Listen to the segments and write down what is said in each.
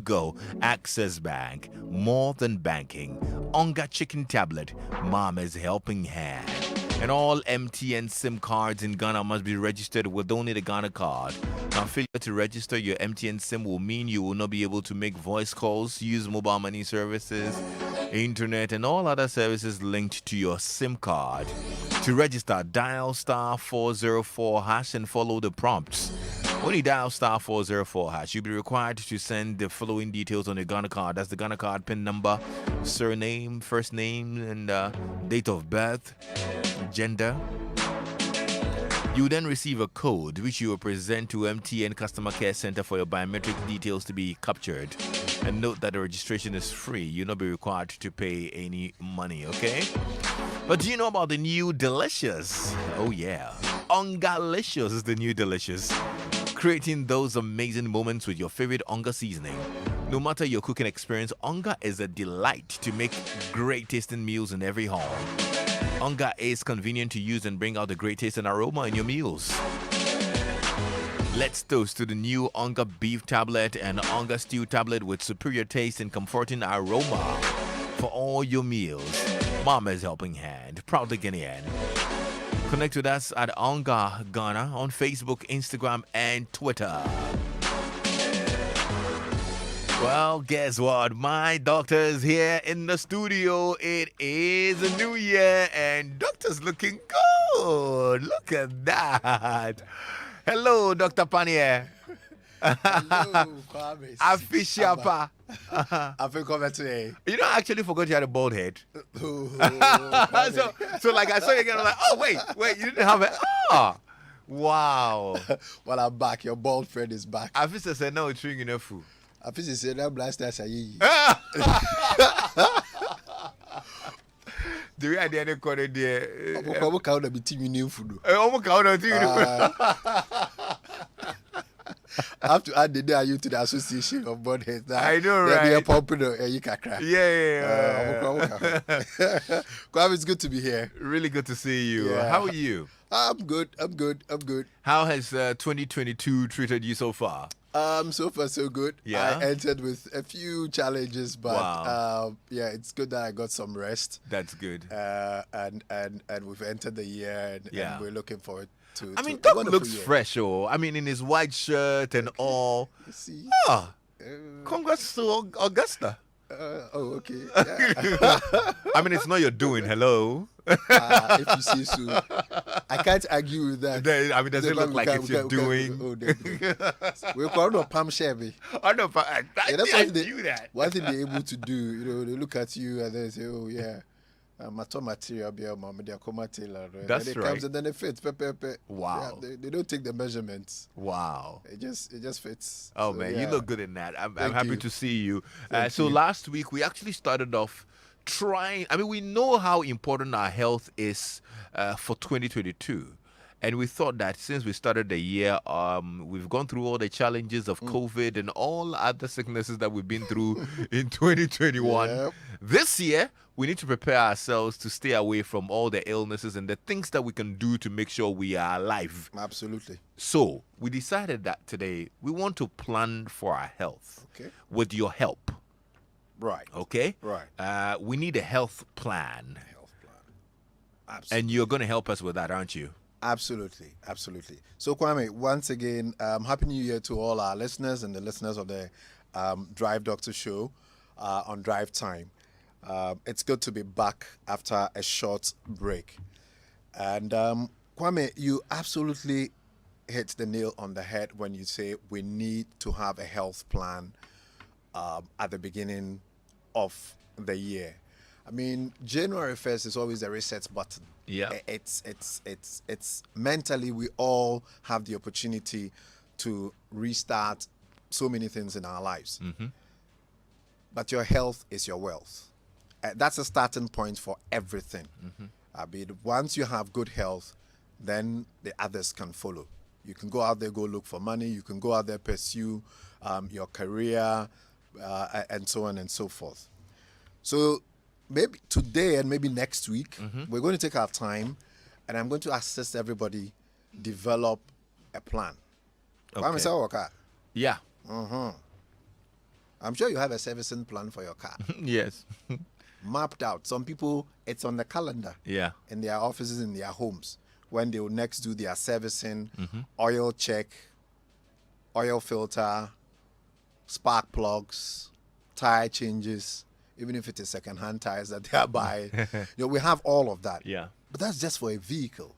go. Access Bank, more than banking. Onga Chicken Tablet, Mama's helping hand. And all MTN SIM cards in Ghana must be registered with only the Ghana card. Now, failure to register your MTN SIM will mean you will not be able to make voice calls, use mobile money services, internet, and all other services linked to your SIM card. To register, dial *404# and follow the prompts. When you dial *404#, you'll be required to send the following details on your Ghana card. That's the Ghana card PIN number, surname, first name, and date of birth, gender. You then receive a code which you will present to MTN Customer Care Center for your biometric details to be captured. And note that the registration is free. You'll not be required to pay any money, okay? But do you know about the new Delicious? Oh yeah, Ongalicious is the new Delicious. Creating those amazing moments with your favorite Onga seasoning. No matter your cooking experience, Onga is a delight to make great tasting meals in every home. Onga is convenient to use and bring out the great taste and aroma in your meals. Let's toast to the new Onga Beef Tablet and Onga Stew Tablet with superior taste and comforting aroma for all your meals. Mama's helping hand, proudly Guinean. Connect with us at Onga Ghana on Facebook, Instagram, and Twitter. Well, guess what? My doctor's here in the studio. It is a new year, and doctor's looking good. Look at that. Hello, Dr. Panier. Hello, Kwame. Afishapa. I feel coming today. You know, I actually forgot you had a bald head. so like I saw you again, I'm like, oh, wait, you didn't have it. Oh, wow. Well, I'm back. Your bald friend is back. Afisha said, no, it's ringing enough food. Afisha said, that blasters are ye. The way I didn't call it there. I'm going to be team new food. I have to add the day you to the Association of Bald Heads. I know, right? They're popular. You can cry. Yeah. Kwame, it's good to be here. Really good to see you. Yeah. How are you? I'm good. How has 2022 treated you so far? So far so good. Yeah. I entered with a few challenges, but wow. Yeah, it's good that I got some rest. That's good. And we've entered the year, and we're looking forward to. I mean, Doc looks fresh, I mean, in his white shirt and all. You see? Congrats to Augusta. Okay. Yeah. I mean, it's not your doing. Hello. If you say so, I can't argue with that. I mean, does it look like it's your doing? We're calling a Pam Chevy. I know, but I do that. What thing they're able to do, they look at you and they say, oh, yeah. Material, that's right. Comes and then it fits. Wow. Yeah, they don't take the measurements. Wow. It just fits. Oh, so, man, you look good in that. I'm happy to see you. So last week, we actually started off trying. I mean, we know how important our health is for 2022. And we thought that since we started the year, we've gone through all the challenges of COVID and all other sicknesses that we've been through in 2021. Yep. This year, we need to prepare ourselves to stay away from all the illnesses and the things that we can do to make sure we are alive. Absolutely. So we decided that today we want to plan for our health with your help. Right. Okay? Right. We need a health plan. Absolutely. And you're going to help us with that, aren't you? Absolutely. So, Kwame, once again, Happy New Year to all our listeners and the listeners of the Drive Doctor Show on Drive Time. It's good to be back after a short break. And, Kwame, you absolutely hit the nail on the head when you say we need to have a health plan at the beginning of the year. I mean, January 1st is always a reset button. Yeah. It's mentally we all have the opportunity to restart so many things in our lives. Mm-hmm. But your health is your wealth. That's a starting point for everything. Mm-hmm. I mean, once you have good health, then the others can follow. You can go out there, go look for money. You can go out there, pursue your career, and so on and so forth. So maybe today and maybe next week, we're going to take our time, and I'm going to assist everybody develop a plan. Okay. Yeah. I'm sure you have a servicing plan for your car. Yes. Mapped out. Some people, it's on the calendar. Yeah. In their offices, in their homes, when they will next do their servicing, Mm-hmm. oil check, oil filter, spark plugs, tire changes, even if it is second-hand tires that they are buying. We have all of that. Yeah. But that's just for a vehicle.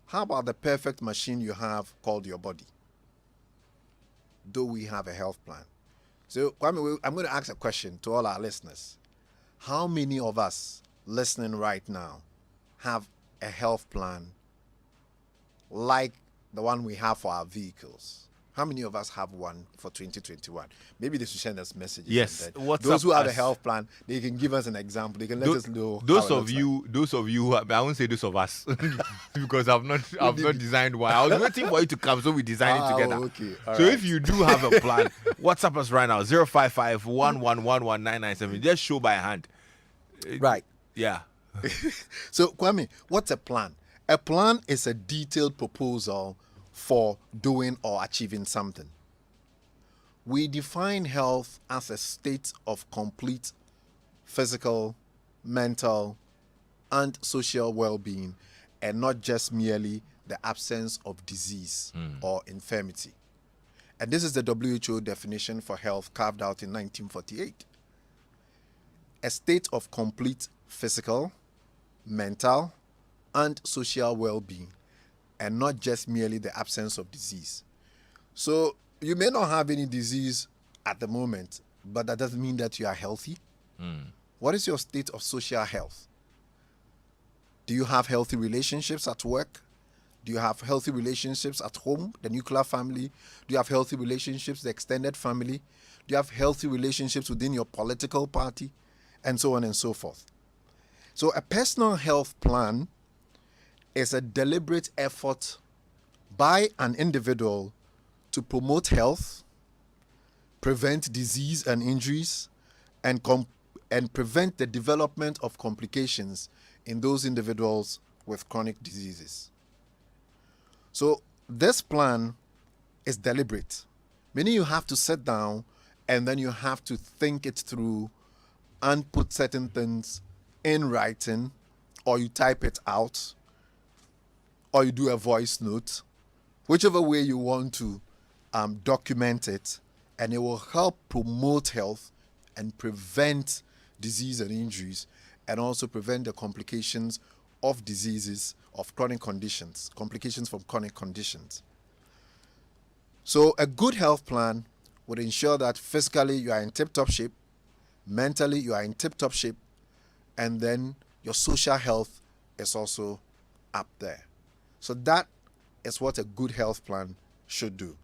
How about the perfect machine you have called your body? Do we have a health plan? So, Kwame, I'm going to ask a question to all our listeners. How many of us listening right now have a health plan like the one we have for our vehicles? How many of us have one for 2021? Maybe they should send us messages. Yes. Those who have a health plan, they can give us an example. They can let us know. Those of you who have, I won't say those of us because I've not designed one. I was waiting for you to come so we design it together. Okay. So if you do have a plan, WhatsApp us right now 055-1111-997. Just show by hand. Right. Yeah. So Kwame, what's a plan? A plan is a detailed proposal for doing or achieving something. We define health as a state of complete physical, mental, and social well-being, and not just merely the absence of disease or infirmity. And this is the WHO definition for health carved out in 1948. A state of complete physical, mental, and social well-being, and not just merely the absence of disease. So you may not have any disease at the moment, but that doesn't mean that you are healthy. What is your state of social health? Do you have healthy relationships at work? Do you have healthy relationships at home, the nuclear family? Do you have healthy relationships, the extended family? Do you have healthy relationships within your political party? And so on and so forth. So a personal health plan is a deliberate effort by an individual to promote health, prevent disease and injuries, and prevent the development of complications in those individuals with chronic diseases. So this plan is deliberate, meaning you have to sit down and then you have to think it through and put certain things in writing, or you type it out, or you do a voice note, whichever way you want to document it, and it will help promote health and prevent disease and injuries, and also prevent the complications of diseases, of chronic conditions, complications from chronic conditions. So a good health plan would ensure that physically you are in tip-top shape, mentally you are in tip-top shape, and then your social health is also up there. So that is what a good health plan should do.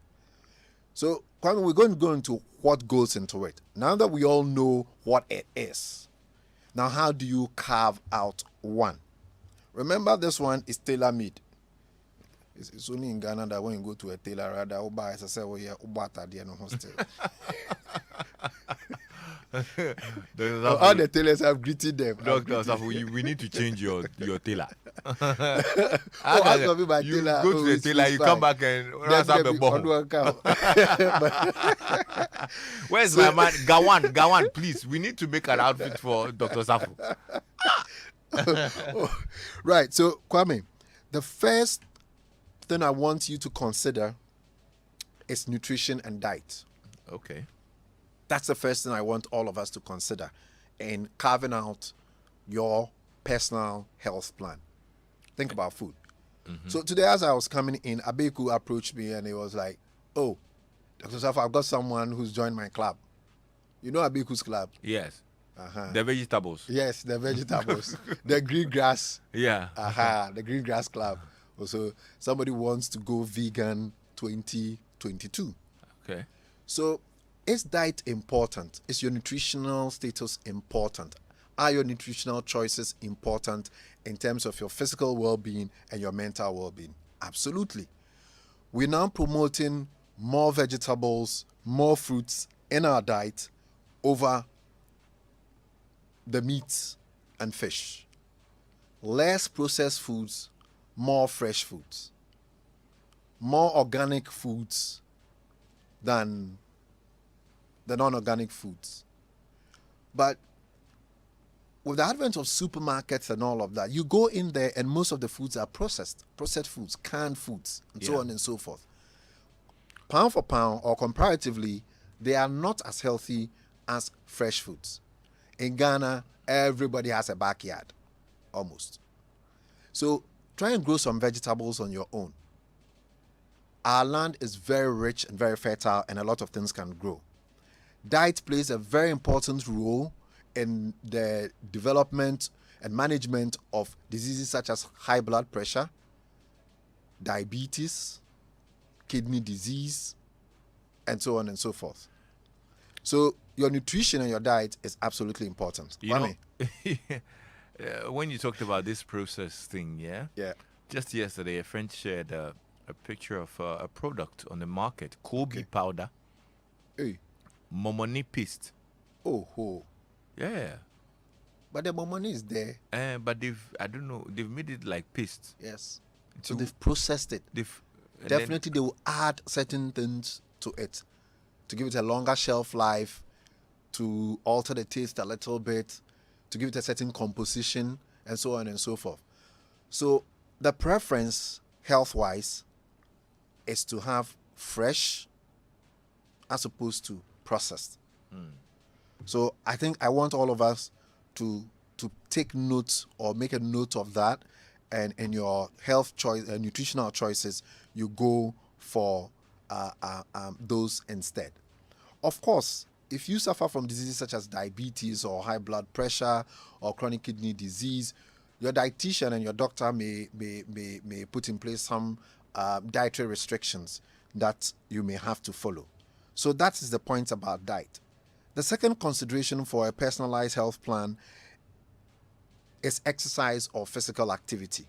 So, Kwame, we're going to go into what goes into it. Now that we all know what it is, now how do you carve out one? Remember, this one is tailor-made. It's only in Ghana that when you go to a tailor, rather, buy as I say, oh yeah, no hostel. All the tailors have greeted them. Doctor Safu, we need to change your tailor. I'm going to be my you tailor. go to the tailor, you come back and where's my man? Gawan, please. We need to make an outfit for Dr. Safu. Right. So, Kwame, the first thing I want you to consider is nutrition and diet. Okay. That's the first thing I want all of us to consider in carving out your personal health plan. Think about food. So today, as I was coming in, Abeku approached me and he was like, oh, Dr. Safa, I've got someone who's joined my club. You know Abeku's club? Yes. The vegetables. Yes, the vegetables. The green grass. Yeah. The green grass club. Also, somebody wants to go vegan 2022. Okay. So, is diet important? Is your nutritional status important? Are your nutritional choices important in terms of your physical well-being and your mental well-being? Absolutely. We're now promoting more vegetables, more fruits in our diet over the meats and fish. Less processed foods, more fresh foods. More organic foods than the non-organic foods. But with the advent of supermarkets and all of that, you go in there and most of the foods are processed foods, canned foods, and so on and so forth. Pound for pound, or comparatively, they are not as healthy as fresh foods. In Ghana, everybody has a backyard, almost. So try and grow some vegetables on your own. Our land is very rich and very fertile, and a lot of things can grow. Diet plays a very important role in the development and management of diseases such as high blood pressure, diabetes, kidney disease, and so on and so forth. So your nutrition and your diet is absolutely important. When you talked about this process thing, Yeah. just yesterday a friend shared a picture of a product on the market, Kobe powder, Hey. momoni paste. Oh. Yeah. But the money is there. But they've made it like paste. Yes. So they've processed it. Definitely they will add certain things to it to give it a longer shelf life, to alter the taste a little bit, to give it a certain composition, and so on and so forth. So the preference, health-wise, is to have fresh as opposed to processed. So I think I want all of us to take note or make a note of that, and in your health choice, nutritional choices, you go for those instead. Of course, if you suffer from diseases such as diabetes or high blood pressure or chronic kidney disease, your dietitian and your doctor may put in place some dietary restrictions that you may have to follow. So that is the point about diet. The second consideration for a personalized health plan is exercise or physical activity.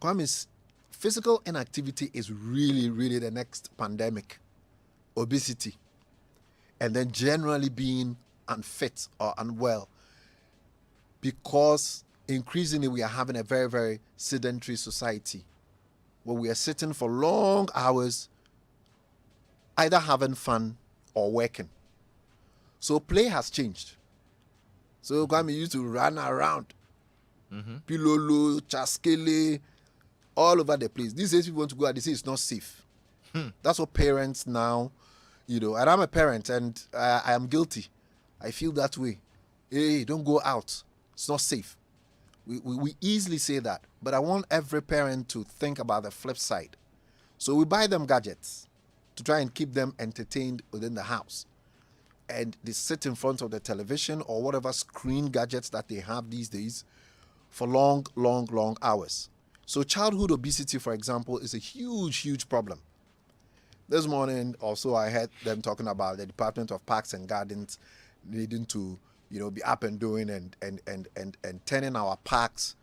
Kwame's physical inactivity is really the next pandemic. Obesity. And then generally being unfit or unwell, because increasingly we are having a very sedentary society where we are sitting for long hours, either having fun or working. So play has changed. So Kwame used to run around, pilolo, chaskele, all over the place. These days people want to go out, they say it's not safe. That's what parents now, and I'm a parent and I am guilty. I feel that way. Hey, don't go out. It's not safe. We easily say that, but I want every parent to think about the flip side. So we buy them gadgets to try and keep them entertained within the house. And they sit in front of the television or whatever screen gadgets that they have these days for long hours. So childhood obesity, for example, is a huge problem. This morning also I heard them talking about the Department of Parks and Gardens needing to, be up and doing and turning our parks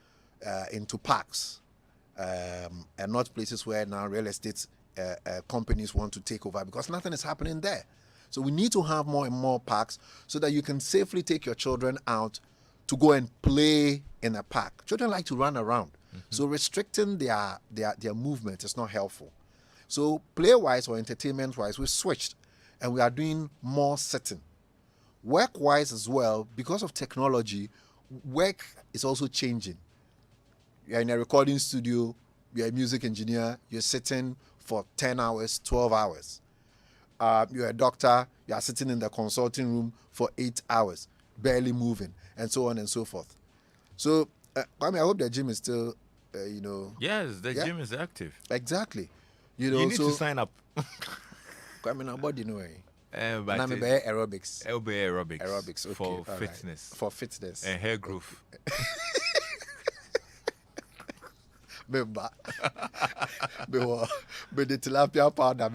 into parks, and not places where now real estate companies want to take over, because nothing is happening there. So we need to have more and more parks so that you can safely take your children out to go and play in a park. Children like to run around. So restricting their movement is not helpful. So play-wise or entertainment-wise, we switched and we are doing more sitting. Work-wise as well, because of technology, work is also changing. You're in a recording studio, you're a music engineer, you're sitting for 10 hours, 12 hours. You're a doctor, you are sitting in the consulting room for 8 hours, barely moving, and so on and so forth. So, I hope the gym is still, Yes, the gym is active. Exactly. You need to sign up. Nobody know. But I'm aerobics. Aerobics. Okay, For fitness. Right. For fitness. And hair growth. But the tilapia powder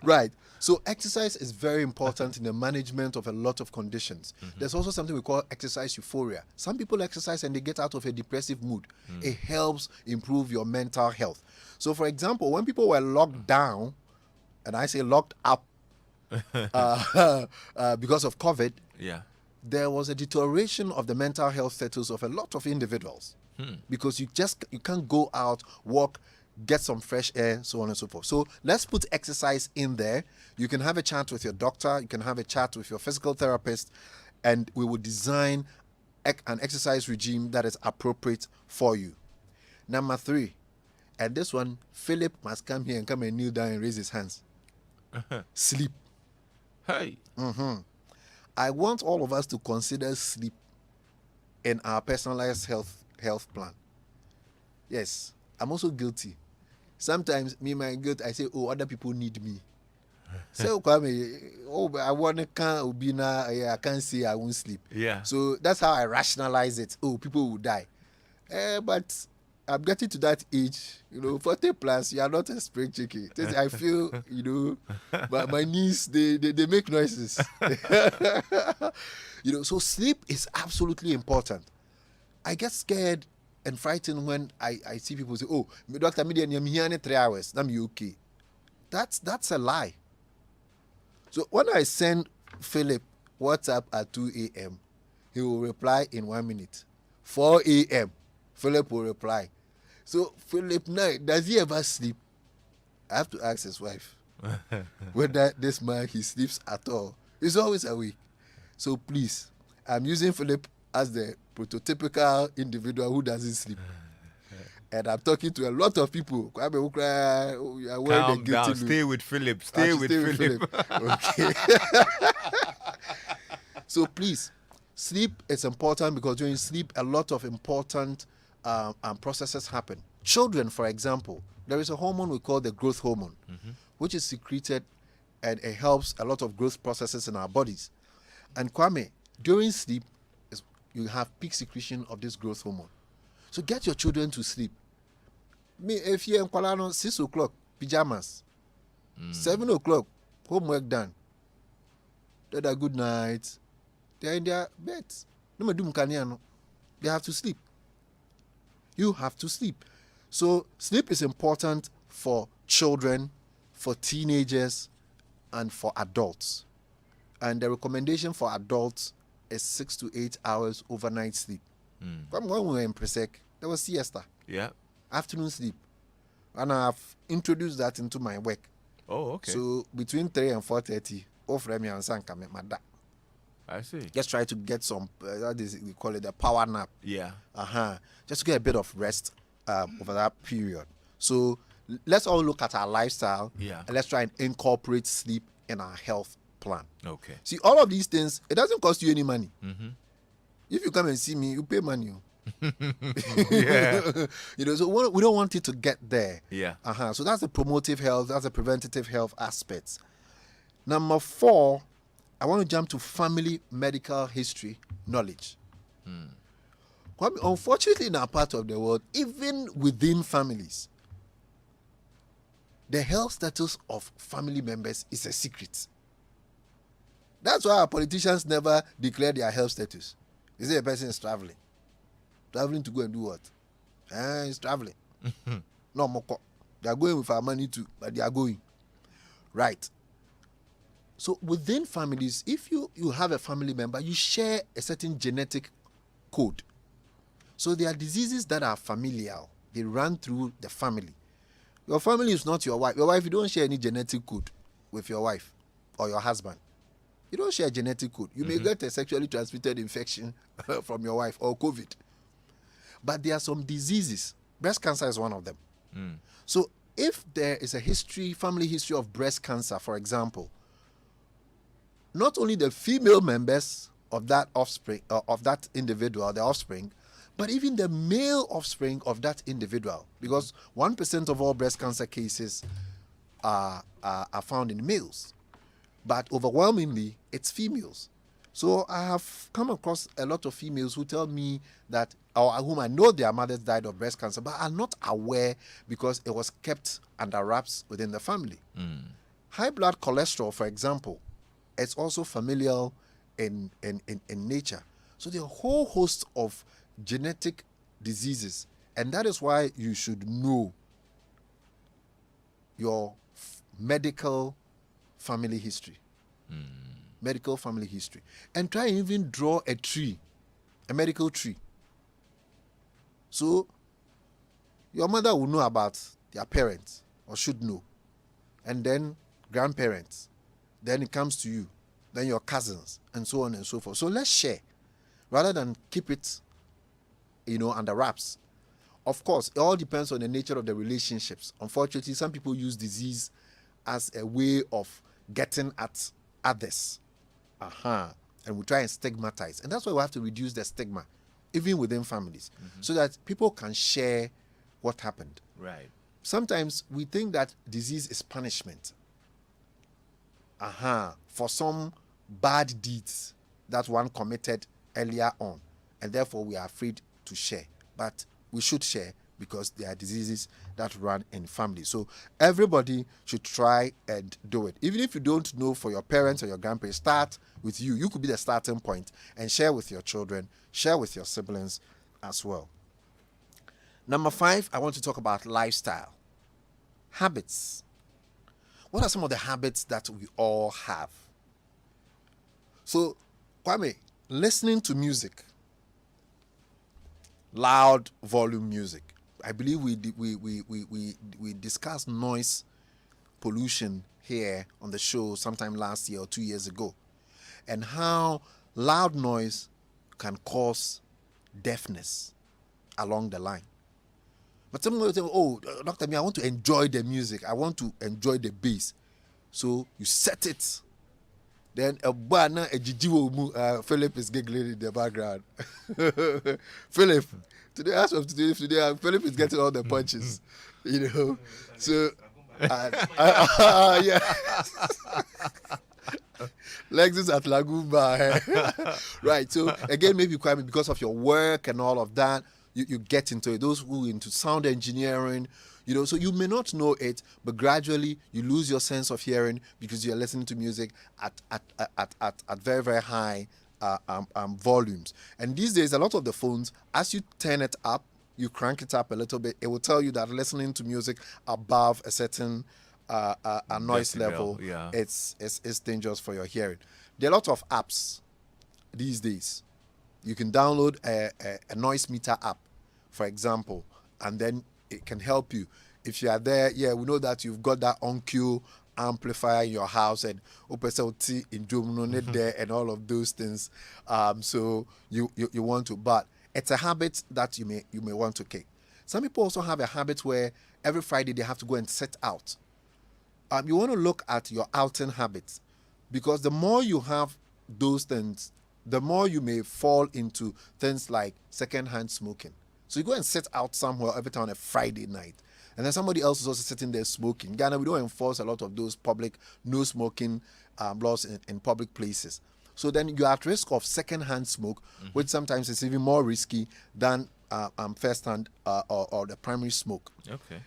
Right. So exercise is very important in the management of a lot of conditions. There's also something we call exercise euphoria. Some people exercise and they get out of a depressive mood. It helps improve your mental health. So for example, when people were locked down, and I say locked up because of COVID, there was a deterioration of the mental health status of a lot of individuals. Because you can't go out, walk, get some fresh air, so on and so forth. So let's put exercise in there. You can have a chat with your doctor, you can have a chat with your physical therapist, and we will design an exercise regime that is appropriate for you. Number 3, and this one, Philip must come here and come and kneel down and raise his hands. Sleep. Hey. I want all of us to consider sleep in our personalized health plan. Yes, I'm also guilty. Sometimes me, my guilt, I say, oh, other people need me. So, I want to can't be now. I can't say I won't sleep. Yeah. So that's how I rationalize it. Oh, people will die. But I'm getting to that age, 40 plus, you are not a spring chicken. I feel, but my knees, they make noises. So sleep is absolutely important. I get scared and frightened when I see people say, oh, Dr. Midian, I'm here in 3 hours, I'm okay. That's a lie. So when I send Philip WhatsApp at 2 a.m., he will reply in 1 minute. 4 a.m., Philip will reply. So Philip night, does he ever sleep? I have to ask his wife whether this man, he sleeps at all. He's always awake. So please, I'm using Philip as the prototypical individual who doesn't sleep. And I'm talking to a lot of people. Calm down. Stay with Philip. Stay with Philip. Okay. So please, sleep is important because during sleep, a lot of important processes happen. Children, for example, there is a hormone we call the growth hormone, which is secreted, and it helps a lot of growth processes in our bodies. And Kwame, during sleep, you have peak secretion of this growth hormone. So get your children to sleep. Me, if you're in Kuala 6 o'clock, pajamas. 7 o'clock, homework done. They are good night. They're in their beds. They have to sleep. You have to sleep. So sleep is important for children, for teenagers, and for adults. And the recommendation for adults is 6 to 8 hours overnight sleep. When we were in Presec, there was siesta. Yeah. Afternoon sleep. And I've introduced that into my work. Oh, okay. So between 3 and 4:30, offer me and Sanka me mada. I see. Just try to get some, we call it a power nap. Yeah. Just to get a bit of rest over that period. So let's all look at our lifestyle. Yeah. And let's try and incorporate sleep in our health plan. Okay. See, all of these things, it doesn't cost you any money. If you come and see me, you pay money. Yeah. So we don't want it to get there. Yeah. So that's the promotive health, that's the preventative health aspects. Number 4, I want to jump to family medical history knowledge. Unfortunately, in our part of the world, even within families, the health status of family members is a secret. That's why our politicians never declare their health status. They say a person is traveling. Traveling to go and do what? He's traveling. No more. They are going with our money too, but they are going. Right. So within families, if you have a family member, you share a certain genetic code. So there are diseases that are familial. They run through the family. Your family is not your wife. Your wife, you don't share any genetic code with your wife or your husband. You don't share genetic code. You may get a sexually transmitted infection from your wife or COVID. But there are some diseases. Breast cancer is one of them. So if there is a family history of breast cancer, for example, not only the female members of that offspring, of that individual, the offspring, but even the male offspring of that individual, because 1% of all breast cancer cases are found in males, but overwhelmingly it's females. So I have come across a lot of females who tell me that, or whom I know their mothers died of breast cancer, but are not aware because it was kept under wraps within the family. High blood cholesterol, for example, it's also familial in nature. So there are a whole host of genetic diseases, and that is why you should know your medical family history. Medical family history. And try and even draw a tree, a medical tree. So your mother will know about their parents, or should know. And then grandparents. Then it comes to you. Then your cousins, and so on and so forth. So let's share, rather than keep it, under wraps. Of course, it all depends on the nature of the relationships. Unfortunately, some people use disease as a way of getting at others. And we try and stigmatize. And that's why we have to reduce the stigma, even within families, so that people can share what happened. Right. Sometimes we think that disease is punishment. For some bad deeds that one committed earlier on. And therefore we are afraid to share. But we should share, because there are diseases that run in families. So everybody should try and do it. Even if you don't know for your parents or your grandparents, start with you. You could be the starting point, and share with your children, share with your siblings as well. Number 5, I want to talk about lifestyle. Habits. What are some of the habits that we all have? So, Kwame, listening to music, loud volume music. I believe we discussed noise pollution here on the show sometime last year or 2 years ago, and how loud noise can cause deafness along the line. But someone will say, "Oh, Dr. Me, I want to enjoy the music. I want to enjoy the bass." So you set it. Then Philip is giggling in the background. Philip, today, Philip is getting all the punches, So, yeah. Lexus at Lagumba. Right. So again, maybe because of your work and all of that, you get into it. Those who into sound engineering, so you may not know it, but gradually you lose your sense of hearing because you're listening to music at very, very high volumes. And these days, a lot of the phones, as you turn it up, you crank it up a little bit, it will tell you that listening to music above a certain noise level, it's dangerous for your hearing. There are a lot of apps these days. You can download a noise meter app, for example, and then it can help you. If you are there, we know that you've got that on-cue amplifier in your house and there and all of those things. So you want to, but it's a habit that you may want to kick. Some people also have a habit where every Friday they have to go and set out. You want to look at your outing habits, because the more you have those things, the more you may fall into things like secondhand smoking. So you go and sit out somewhere every time on a Friday night, and then somebody else is also sitting there smoking. In Ghana, we don't enforce a lot of those public no smoking laws in public places. So then you're at risk of secondhand smoke, which sometimes is even more risky than first-hand or the primary smoke. Okay.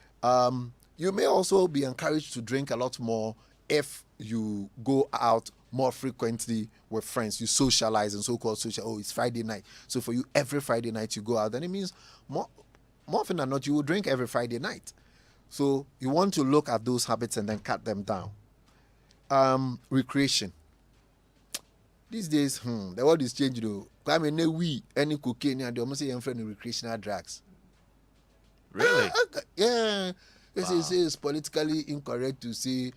You may also be encouraged to drink a lot more if you go out more frequently with friends. You socialize and so-called social. Oh, it's Friday night. So for you, every Friday night you go out, then it means more often than not, you will drink every Friday night. So you want to look at those habits and then cut them down. Recreation. These days, the world is changing though. I mean, any cocaine, and they almost say recreational drugs. Really? Yeah. It's politically incorrect to say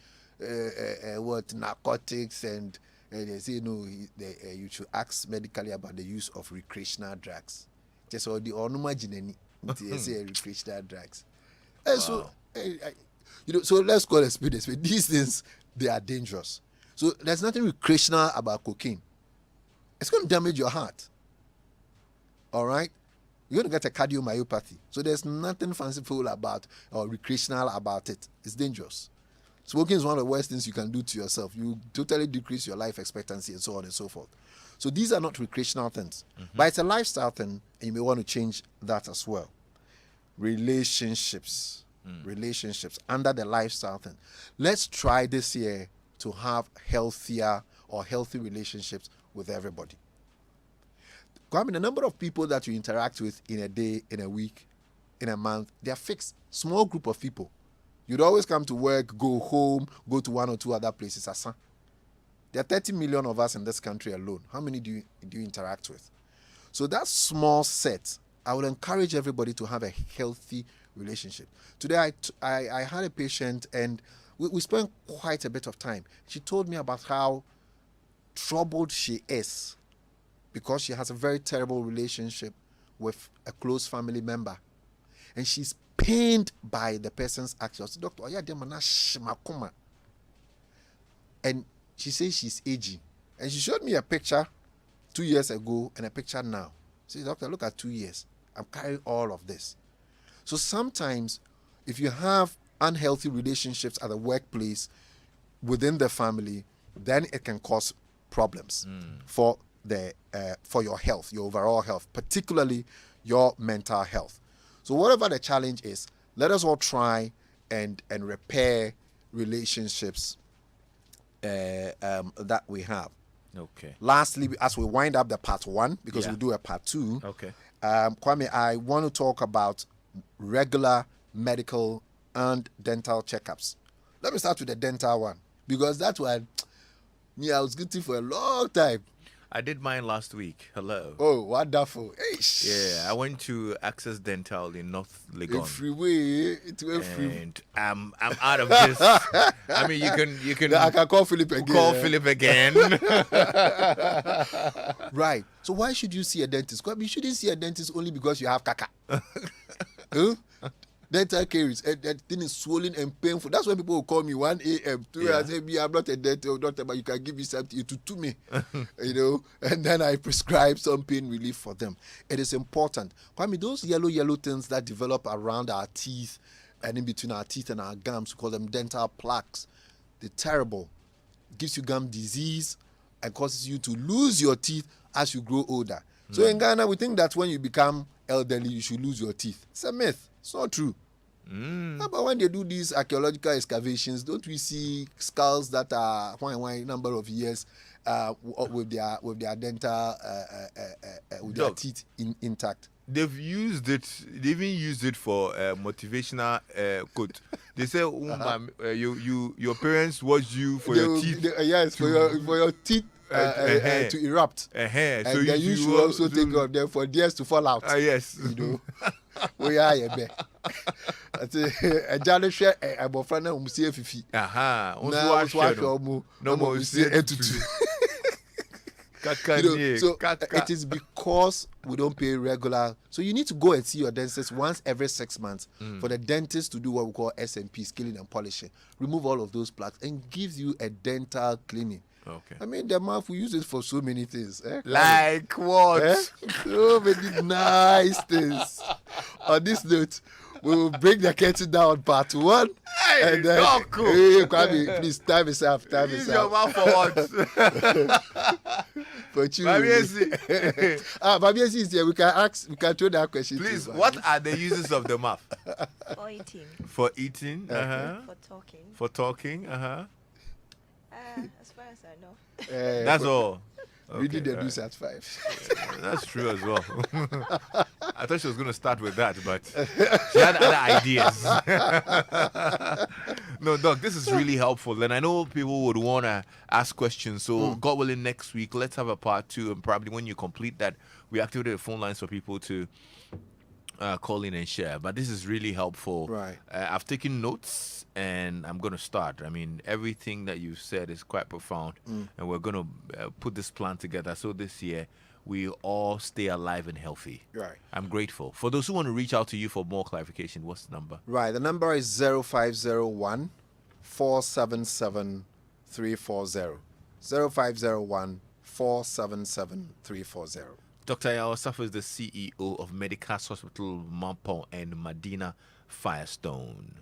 what narcotics, and they say no. You should ask medically about the use of recreational drugs. Just all the onumagineni, they say recreational drugs. And so, so let's call it speed. These things, they are dangerous. So there's nothing recreational about cocaine. It's going to damage your heart. All right. You're going to get a cardiomyopathy. So there's nothing fanciful about or recreational about it. It's dangerous. Smoking is one of the worst things you can do to yourself. You totally decrease your life expectancy and so on and so forth. So these are not recreational things. But it's a lifestyle thing, and you may want to change that as well. Relationships. Relationships under the lifestyle thing. Let's try this year to have healthier or healthy relationships with everybody. Kwame, the number of people that you interact with in a day, in a week, in a month, they are fixed. Small group of people. You'd always come to work, go home, go to one or two other places. There are 30 million of us in this country alone. How many do you interact with? So that small set, I would encourage everybody to have a healthy relationship. Today, I had a patient, and we spent quite a bit of time. She told me about how troubled she is because she has a very terrible relationship with a close family member. And she's pained by the person's actions. Doctor, and she says she's aging. And she showed me a picture 2 years ago and a picture now. She said, doctor, look at 2 years. I'm carrying all of this. So sometimes if you have unhealthy relationships at the workplace, within the family, then it can cause problems for your health, your overall health, particularly your mental health. So whatever the challenge is, let us all try and repair relationships that we have. Okay. Lastly, as we wind up the part 1, because Yeah. we'll do a part 2. Okay. Kwame, I want to talk about regular medical and dental checkups. Let me start with the dental one, because that one, I was getting for a long time. I did mine last week. Hello. Oh, wonderful. Yeah, I went to Access Dental in North Legon. And I'm out of this. I mean, you can I can call Philip again. Call Philip again. Right. So why should you see a dentist? You shouldn't see a dentist only because you have caca. Huh? Dental caries, that thing is swollen and painful. That's when people will call me 1 a.m. I say, I'm not a dental doctor, but you can give me something to me, and then I prescribe some pain relief for them. It is important. Kwame, those yellow things that develop around our teeth and in between our teeth and our gums, we call them dental plaques. They're terrible. It gives you gum disease and causes you to lose your teeth as you grow older. So in Ghana, we think that when you become elderly, you should lose your teeth. It's a myth. It's not true. But when they do these archaeological excavations, don't we see skulls that are one number of years with their dental with their teeth intact? They've even used it for motivational quote. They say, your parents watched you for your teeth. Yes, for your teeth to erupt. And so you should also take of them for theirs to fall out. Yes. We are a bear. A jolly share a bofana umusie fifi. No more see etutu. So it is because we don't pay regular. So you need to go and see your dentist once every 6 months for the dentist to do what we call SMP, scaling and polishing. Remove all of those plaques and gives you a dental cleaning. Okay. I mean, the mouth, we use it for so many things. Like what? So many nice things. On this note, we will break the curtain down on part 1. Hey, and then, Kwame, please, time is up. Use your mouth for what? For you. Babiesi is here. We can throw that question. Please, too, what are the uses of the mouth? For eating. For eating? For talking. For talking? As far as I know. That's all. Reading the news at 5. That's true as well. I thought she was going to start with that, but she had other ideas. No, Doc, this is really helpful. And I know people would want to ask questions. So, God willing, next week, let's have a part 2. And probably when you complete that, we activate the phone lines for people to call in and share. But this is really helpful. Right. I've taken notes. And I'm going to start. I mean, everything that you've said is quite profound. And we're going to put this plan together so this year we all stay alive and healthy. Right. I'm grateful. For those who want to reach out to you for more clarification, what's the number? Right. The number is 0501 477 340. 0501 477 340. Dr. Yawasaf is the CEO of Medicas Hospital, Mampong and Medina Firestone.